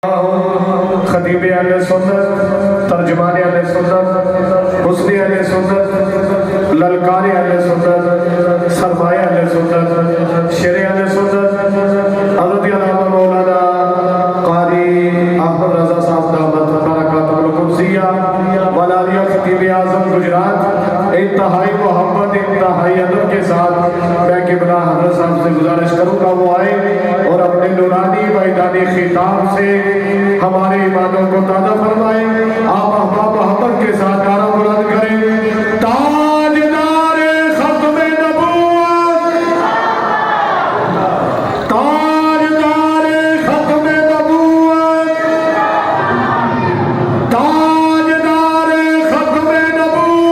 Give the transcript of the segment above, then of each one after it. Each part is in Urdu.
خطیب اہل سنت، ترجمان اہل سنت، حسنی اہل سنت، للکار اہل سنت، سرمایہ اہل سنت، شیر اہل سنت، حضرت علامہ مولانا قاری احمد رضا صاحب دامت برکاتہ القدسیہ ملالیا خطیب اعظم گجرات، انتہائی محبت انتہائی ادب کے ساتھ میں قبلہ حضرت صاحب سے گزارش کروں گا وہ آئے اور اپنے نورانی میدانی خطاب سے ہمارے ایمانوں کو تازہ فرمائیں۔ آپ احباب محبت کے ساتھ نعرہ بلند کریں، تاجدار ختم نبوت، تاجدار ختم نبوت، تاجدار ختم نبوت۔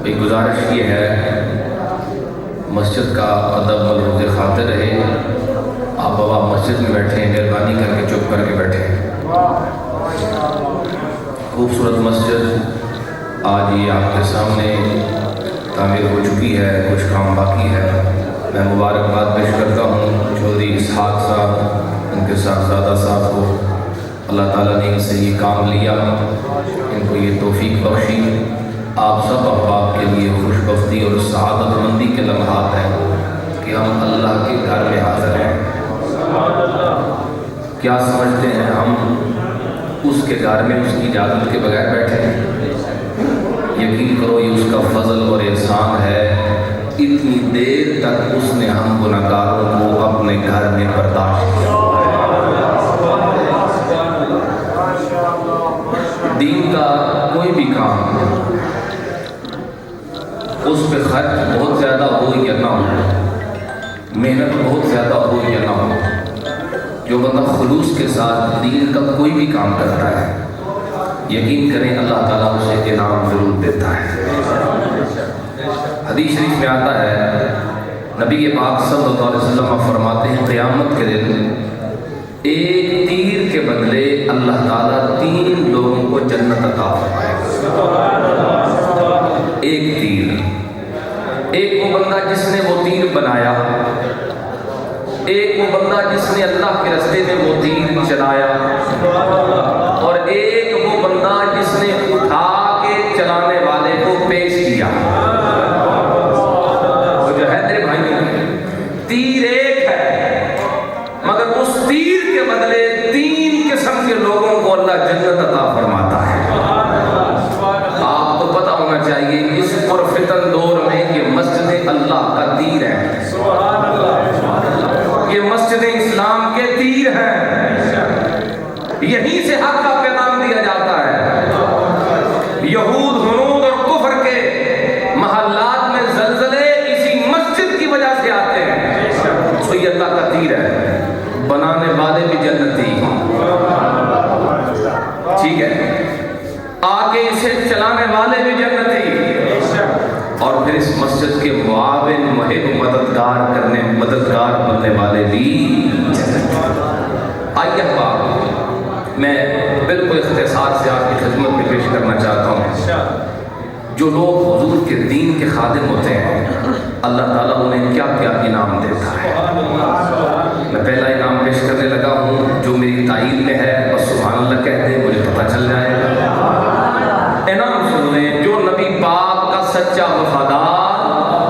ایک گزارش یہ ہے، مسجد کا ادب ملحوظ خاطر رہے۔ آپ بابا مسجد میں بیٹھے ہیں، مہربانی کر کے چپ کر کے بیٹھے ہیں۔ خوبصورت مسجد آج یہ آپ کے سامنے تعمیر ہو چکی ہے، کچھ کام باقی ہے۔ میں مبارکباد پیش کرتا ہوں چودھری اسحاق صاحب، ان کے صاحبزادہ صاحب کو اللہ تعالیٰ نے ان سے یہ کام لیا، ان کو یہ توفیق بخشی۔ آپ سب احباب کے لیے خوش بختی اور سعادت مندی کے لمحات ہیں کہ ہم اللہ کے گھر میں حاضر ہیں۔ کیا سمجھتے ہیں ہم اس کے گھر میں اس کی اجازت کے بغیر بیٹھے ہیں؟ یقین کرو یہ اس کا فضل اور احسان ہے، اتنی دیر تک اس نے ہم گناہگاروں کو اپنے گھر میں برداشت کیا۔ دین کا کوئی بھی کام اس پہ خرچ بہت زیادہ ہو یا نہ ہو، محنت بہت زیادہ ہو یا نہ ہو، جو بندہ خلوص کے ساتھ دین کا کوئی بھی کام کرتا ہے، یقین کریں اللہ تعالیٰ اسے انعام ضرور دیتا ہے۔ حدیث شریف میں آتا ہے، نبی پاک صلی اللہ علیہ وسلم فرماتے ہیں قیامت کے دن ایک تیر کے بدلے اللہ تعالیٰ 3 لوگوں کو جنت عطا فرمائے گا۔ ایک تیر، ایک وہ بندہ جس نے وہ تیر بنایا، ایک وہ بندہ جس نے اللہ کے راستے میں وہ تیر چلایا، اور ایک وہ بندہ جس نے اٹھا کے چلانے والے کو پیش کیا۔ تو جو ہے میرے بھائی، تیر ایک ہے مگر اس تیر کے بدلے 3 قسم کے لوگوں کو اللہ جنت عطا فرماتا ہے۔ آپ کو پتہ ہونا چاہیے اس پرفتن دور میں یہ مسجد اللہ کا تیر ہے، یہ مسجد اسلام کے تیر ہیں، یہیں سے حق کا پیغام دیا جاتا ہے۔ یہود ہنود اور کفر کے محلات میں زلزلے اسی مسجد کی وجہ سے آتے ہیں۔ تو یہ اللہ کا تیر ہے، بنانے والے بھی جنتی، ٹھیک ہے، آگے اسے چلانے والے بھی جنتی، اور پھر اس مسجد کے معاون محب مددگار بننے والے بھی جنتی۔ آئیے احباب، میں بالکل اختصار سے آپ کی خدمت میں پیش کرنا چاہتا ہوں، جو لوگ حضور کے دین کے خادم ہوتے ہیں اللہ تعالیٰ انہیں کیا کیا انعام دیتا ہے۔ میں پہلا انعام پیش کرنے لگا ہوں جو میری تائید میں ہے، بس سبحان اللہ کہتے ہیں مجھے پتہ چل جائے گا۔ انعام سنیں، جو نبی پاک کا سچا وفادار،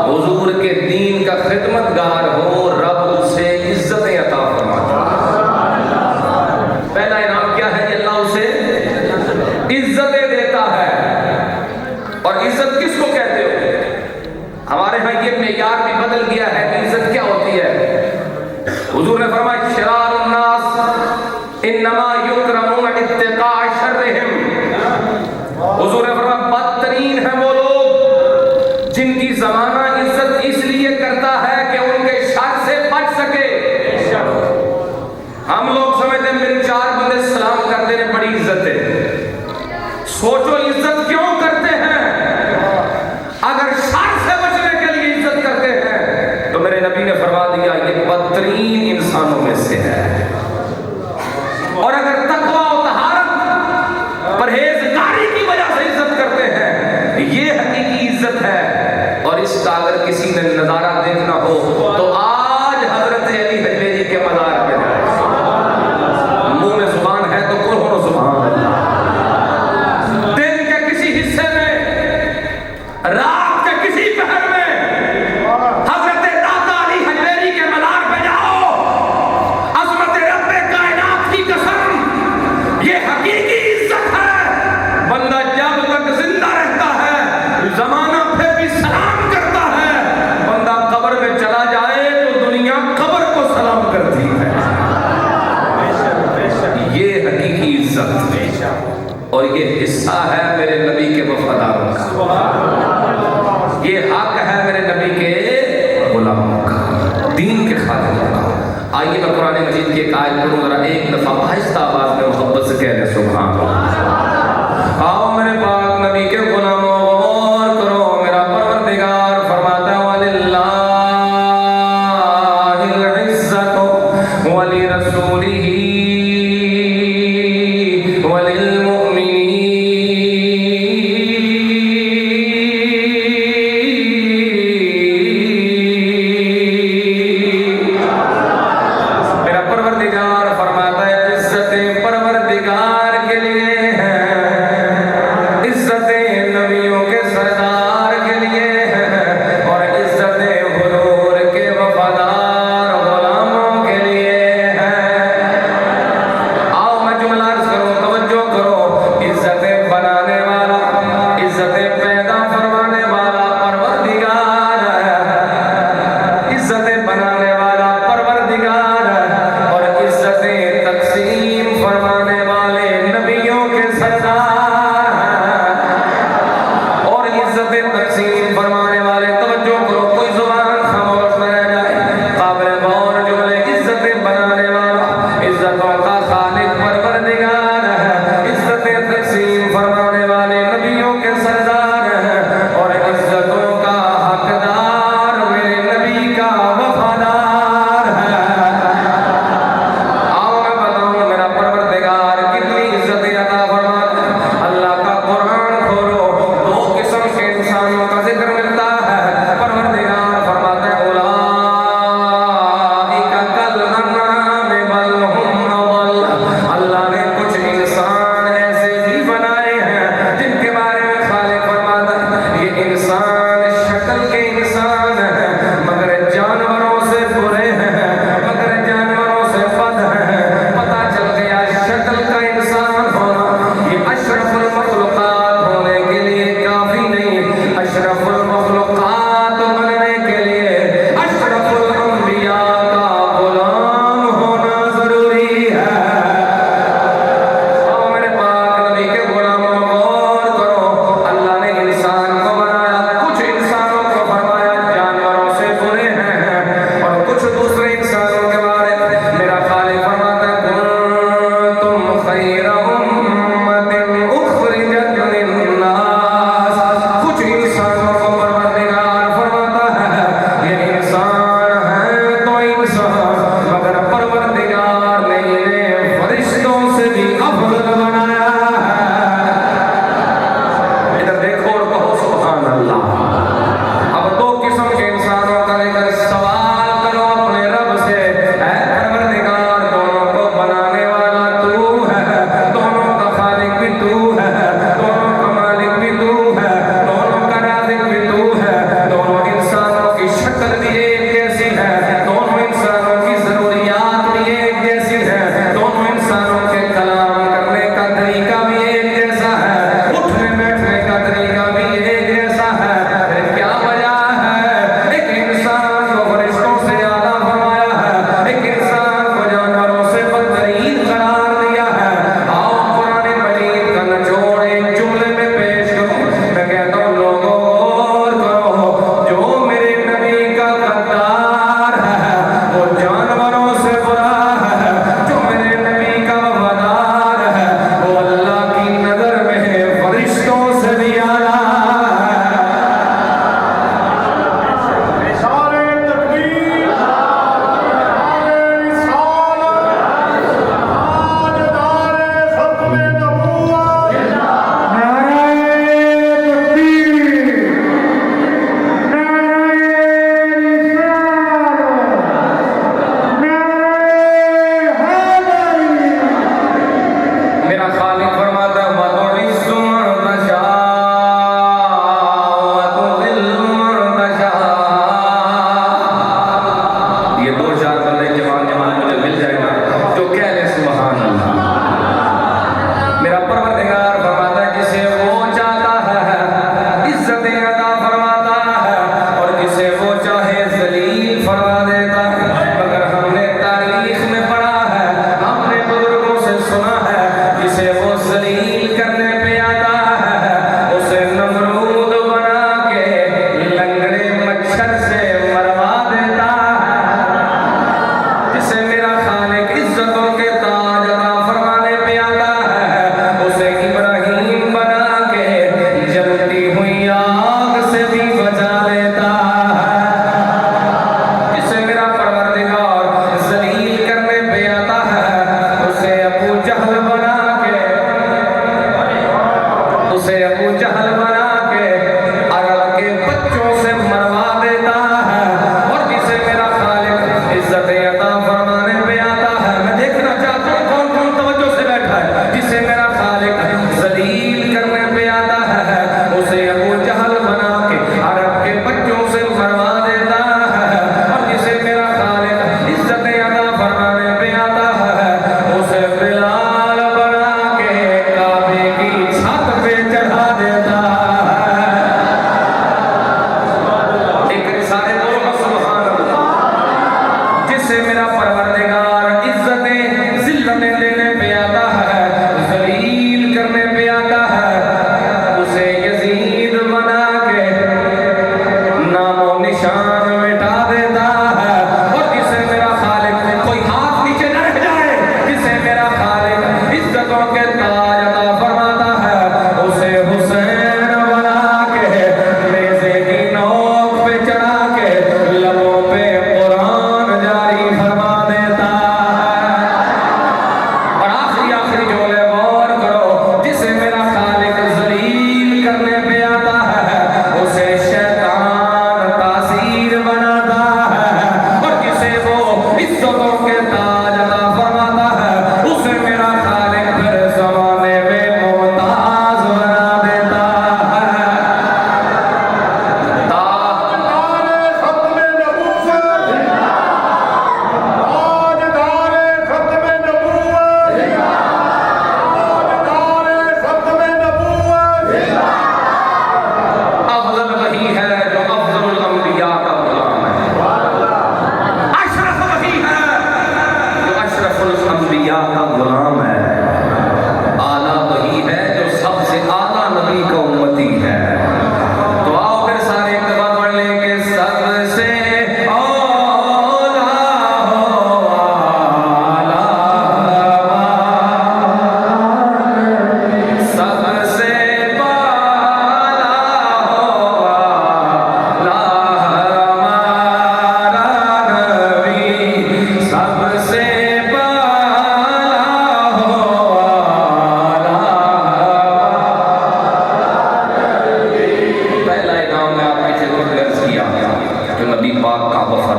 حضور کے دین کا کا خدمتگار ہو رب اسے عزتیں عطا فرماتا ہے۔ پہلا انعام کیا ہے؟ اللہ اسے عزتیں دیتا ہے۔ اور عزت کس کو کہتے ہو؟ ہمارے ہاں یہ معیار بھی بدل گیا ہے کہ عزت کیا ہوتی ہے۔ حضور نے فرمایا شرار الناس انما یکرمون اتقاء شرہم۔ حضور نے فرمایا بدترین ہیں وہ لوگ جن کی زمانہ عزت اس لیے کرتا ہے کہ ان کے شر سے بچ سکے۔ ہم لوگ سمجھتے ہیں میرے چار بندے سلام کرتے ہیں بڑی عزت ہے۔ سوچو عزت کیوں کرتے ہیں؟ اگر شر سے بچنے کے لیے عزت کرتے ہیں تو میرے نبی نے فرما دیا یہ بدترین انسانوں میں سے ہے۔ اور اگر تقویٰ و طہارت پرہیزگاری کی وجہ سے عزت کرتے ہیں یہ حقیقی عزت ہے۔ اور اس کا اگر کسی نے نظارہ دیکھنا ہو تو آج حضرت علی حجویری کے مزار پہ جائے۔ منہ میں زبان ہے تو قرآن و سبحان اللہ۔ دن کے کسی حصے میں، رات کے کسی پہر میں حضرت داتا علی حجویری کے مزار پہ جاؤ۔ عظمت رب کائنات کی قسم یہ حقیقی عزت ہے۔ بندہ جب تک زندہ رہتا ہے زمانہ پھر بھی سلام کرتا ہے، بندہ قبر میں چلا جائے تو دنیا قبر کو سلام کرتی ہے۔ یہ حقیقی عزت ہے اور یہ حصہ ہے میرے نبی کے وفاداروں کا، یہ حق ہے میرے نبی کے غلاموں کا، دین کے خادموں کا۔ آئیے میں قرآن مجید کی ایک آیت پڑھوں ذرا ایک دفعہ آہستہ آواز میں محبت سے کہہ لیں سبحان اللہ۔ آؤ میرے پاک نبی کے غلاموں غور کرو، میرا پروردگار فرماتا ہے وَلِلَّهِ الْعِزَّةُ وَلِرَسُولِهِ نبیوں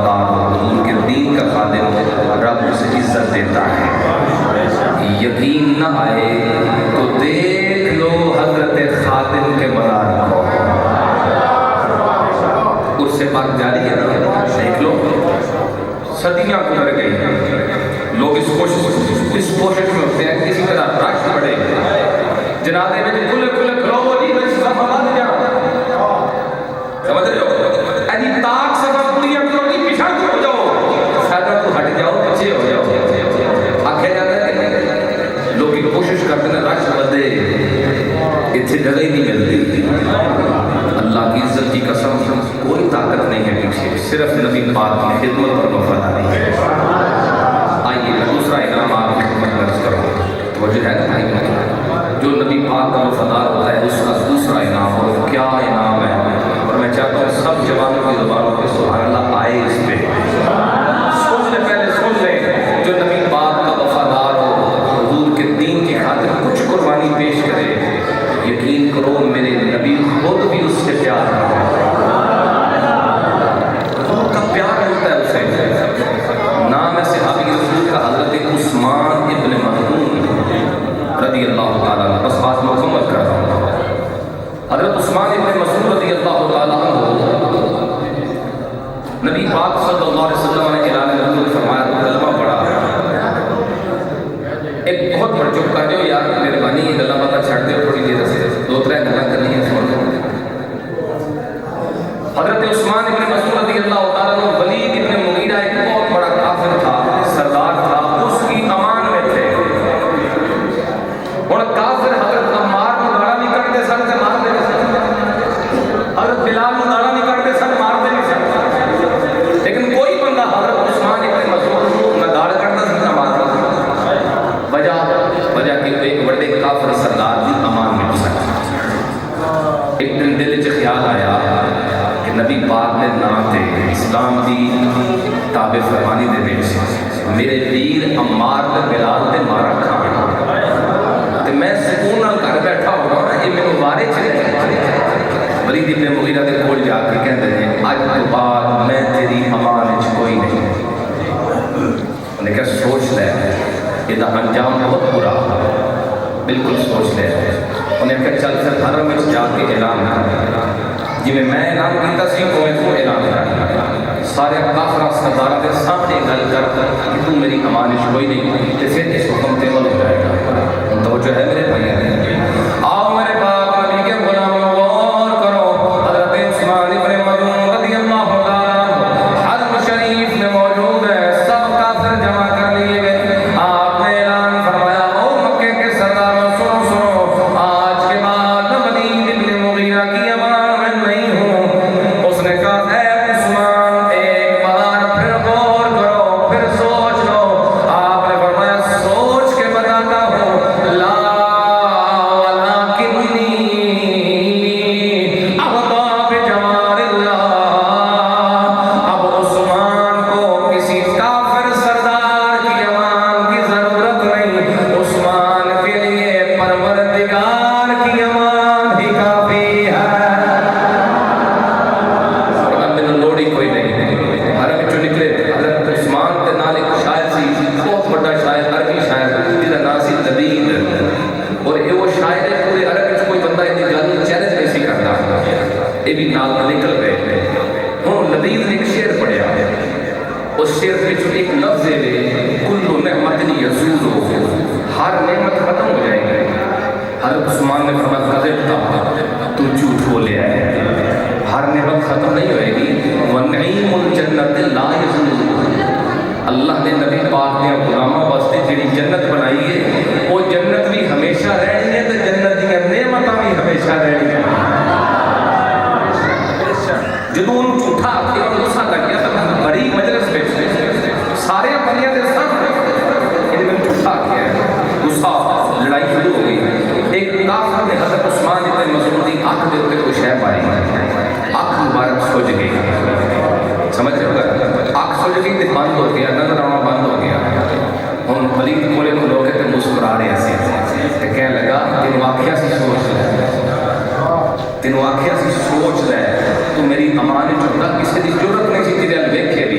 وفادار ہو، حضور کے دین کا خادم ہو، رب اسے عزت دیتا ہے۔ یقین نہ آئے تو دیکھ لو حضرت خادم کے مزار کو، اس سے بات جاری ہے نا، دیکھ لو صدیاں گزر گئی، لوگ اس کوشش میں ہوتے ہیں کسی طرح رش پڑے جنازے میں کھلے کھلے کھلو جی میں صف آباد جا، سمجھ رہے ہو؟ ایسی تاک سفر پوری کرو جی پیچھا ہو جاؤ، سادہ تو ہٹ جاؤ، پیچھے ہو جاؤ، آکھے جاتا ہے لوگ کوشش کرتے ہیں رش بدے، اتنے جگہ ہی نہیں ملتی۔ اللہ کی عزت کی قسم کوئی طاقت نہیں ہے پیچھے، صرف نبی پاک کی خدمت اور وفاداری ہے۔ آئیے میں دوسرا انعام آپ کی خدمت درج کروں، توجہ ہے نا، جو نبی پاک کا وفادار ہوتا ہے اس کا دوسرا انعام، اور کیا انعام ہے، اور میں چاہتا ہوں سب جوانوں کی زبانوں پہ سبحان اللہ آئے اس پہ، سن لیں پہلے سن لیں، جو نبی پاک کا وفادار ہو، حضور کے دین کی خاطر کچھ قربانی پیش کرے، یقین کرو میرے نبی خود بھی اس سے پیار کرتے ہیں، حضور کا پیار ملتا ہے اسے۔ نام ہے صحابی رسول کا حضرت عثمان ابن مظعون رضی اللہ تعالیٰ عنہ، بس بات مکمل کر رہا ہوں۔ حضرت عثمان ابن مظعون رضی اللہ تعالیٰ عنہ، نبی پاک صلی اللہ علیہ وسلم نے اعلان نبوت فرمایا تو کلمہ پڑھا، ایک بہت بڑھ چپ کر دو یار، مہربانی یہ گلا باتہ چھڑ دو تھوڑی دیر سے، دو ترے گلا کرنی ہے سن لو۔ حضرت عثمان ابن مظعون رضی اللہ تعالیٰ عنہ ولید ابن مغیرہ ایک بہت بڑا کافر تھا، سردار تھا، اس کی امان میں تھے۔ اور کافر حضرت عمار کو گاڑا نہیں کرتے سن سے مار دیتے سن، حضرت بلال کو گاڑا نہیں کرتے سن مار دیتے سن، لیکن کوئی بندہ حضرت عثمان ابن مظعون کو نہ گاڑا کرتا سن نہ مارتا سن، وجہ کہ ایک بڑے کافر سردار کی امان میں گھسا۔ ایک دن دل سے خیال آیا کہ نبی پاک نے نام تے اسلام دی تابع فرمانی دے وچ میرے ویر عمار تے بلال تے مارا کھانا تے میں سکون نال گھر بیٹھا ہوا یہ مینوں وارے چ ولید ابن مغیرہ دے کول جا کے کہندے نے اج تو بعد میں تیری امان وچ کوئی نہیں۔ انہوں نے کہا سوچ لے یہ انجام بہت برا، بالکل سوچ لے۔ انہیں کہا چل پھر حرم میں جا کے اعلان کر، جی میں اعلان کیتا سی وہ تو اعلان کر، سارے کافر سردار کے سامنے گل کر کہ تو میری امانش کوئی نہیں، تے پھر اس حکم تے عمل ہو جائے گا۔ توجہ ہے میرے بھائی، آؤ میرے باپ نبی کے غلاموں غور کرو، حضرت عثمان ابن مظعون رضی اللہ تعالیٰ عنہ حرم شریف میں موجود ہے، سب کافر جمع کر لیے گئے، آپ نے اعلان فرمایا او مکے کے سرداروں سنو سنو، آج کے بعد ولید ابن مغیرہ کی امان میں نہیں ہوں۔ اس نے کہا اے عثمان ایک بار پھر غور کرو، پھر سوچ لو۔ آپ نے فرمایا سوچ کے بتاتا ہوں، لا ولکنی ارضی بجوار اللہ۔ اب عثمان کو کسی کافر سردار کی امان کی ضرورت نہیں، عثمان کے لیے پروردگار کی امان ہی کافی ہے۔ لوڑی کوئی نہیں، حرم چوں نکلے حضرت عثمان کے نال ایک شاعر سی، بہت بڑا شاعر، عربی شاعر جس کا نام سی لبید، اور یہ وہ شاعر ہے پورے عرب وچ کوئی بندہ یہ گل چیلنج نہیں سی کرتا، یہ بھی نال نکل گئے۔ ہوں لبید نے ایک شعر پڑھیا، اس شعر وچ ایک لفظ ہے کل نعمت یزول، ہر نعمت ختم ہو جائے گی۔ حضرت عثمان نے فرمایا کذبت، تو جھوٹ بولے ہے، ہر نعمت ختم نہیں ہوئے گی۔ وَنَعِيمُ الْجَنَّةِ لَا يَزُولُ، اللہ نے نبی پاک نے غلاماں واسطے جڑی جنت بنائی ہے وہ جنت بھی ہمیشہ رہنی ہے، تو جنت دی نعمتاں بھی ہمیشہ رہنی ہے۔ جدوں انہوں جھوٹا آتے اور غصہ لگ گیا تو بڑی مجلس وچ سارے بندیاں دے سامنے انہوں نے جھوٹا کیا ہے، غصہ لڑائی شروع ہو گئی۔ ایک کافر نے حضرت عثمان ابن مظعون دی آنکھ دے اوپر کوئی شے پائی، آنکھ مبارک سوج گئی، سمجھ رہے ہو، آنکھ سوج گئی تے بند ہو گیا، نظر آنا بند ہو گیا۔ ہن ولید کولے کھلو کے تے مسکرا رہے سی تے کہنے لگا تینوں آکھیا سی سوچ لے، تینوں آکھیا سی سوچ لے، تو میری امان چ کسی دی ضرورت نہیں سی تیرے ال ویکھے بھی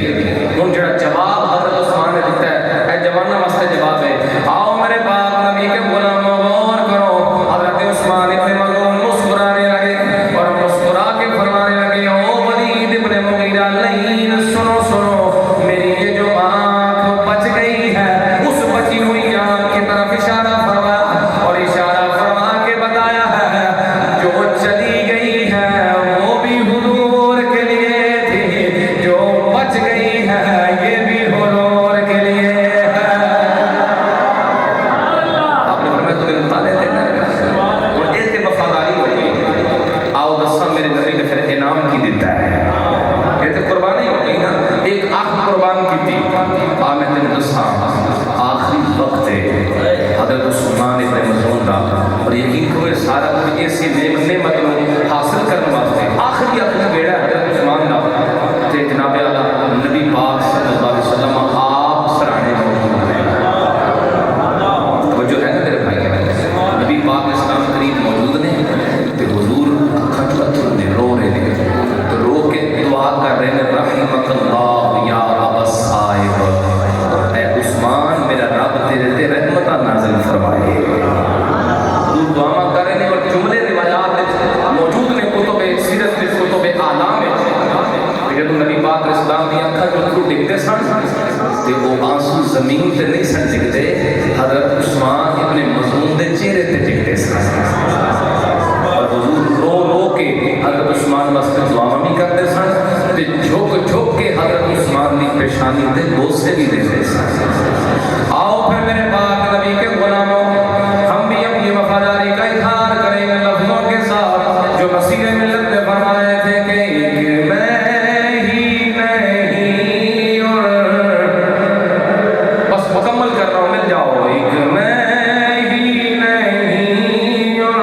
بچ گئی ہے یہ بھی حضور کے لیے ہے۔ آپ نے فرمایا تو میرے تالے دینا ہے اور ایک وفاداری ہوگی۔ آؤ دسا میرے نبی نے پھر انعام کی دیتا ہے، یہ تو قربانی ہوگی نا، ایک آنکھ قربان کی تھی۔ میں تین دسا آخری وقت ہے حضرت عثمان ابن مظعون دا، اور یقین کرو سارا کچھ ایسی نعمت کو حاصل کرنے واسطے آخری اپنا بیڑا ہے حضرت عثمان دا، تے جناب اعلیٰ نبی پاک صلی اللہ علیہ وسلم آپ سرانے موجود ہیں۔ توجہ ہے نا میرے بھائی، نبی پاک اسلام قریب موجود نے تے حضور کھٹ پتھر نے رو رہے ہیں، تو رو کے دعا کر رہے ہیں رحمت اللہ یا ابا صاحب، اے عثمان میرا رب تیرے تے رحمتہ نازل فرمائے۔ حضور دعا کر رہے ہیں اور جملے روایات موجود نے کتب سیرت میں، کتب اعلام میں، جب نبی پاک اسلام کی اکھاں جو ڈگتے سن تے وہ آنسو زمین تے نہیں سن ڈگتے، حضرت عثمان ابن مظعون دے چہرے تے ڈگتے سن، اور حضور رو رو کے حضرت عثمان واسطے دعا بھی کرتے سن تے جھک جھک کے حضرت عثمان کی پیشانی تے بوسے بھی دیتے سن۔ آؤ پھر میرے پاک نبی کے غلاموں، ہم بھی اپنی وفاداری کا اظہار کریں گے لفظوں کے ساتھ جو مسیح ملت نے فرمائے تھے کہ ایک میں ہی نہیں، اور بس مکمل کر رہا ہوں مل جاؤ، ایک میں ہی نہیں اور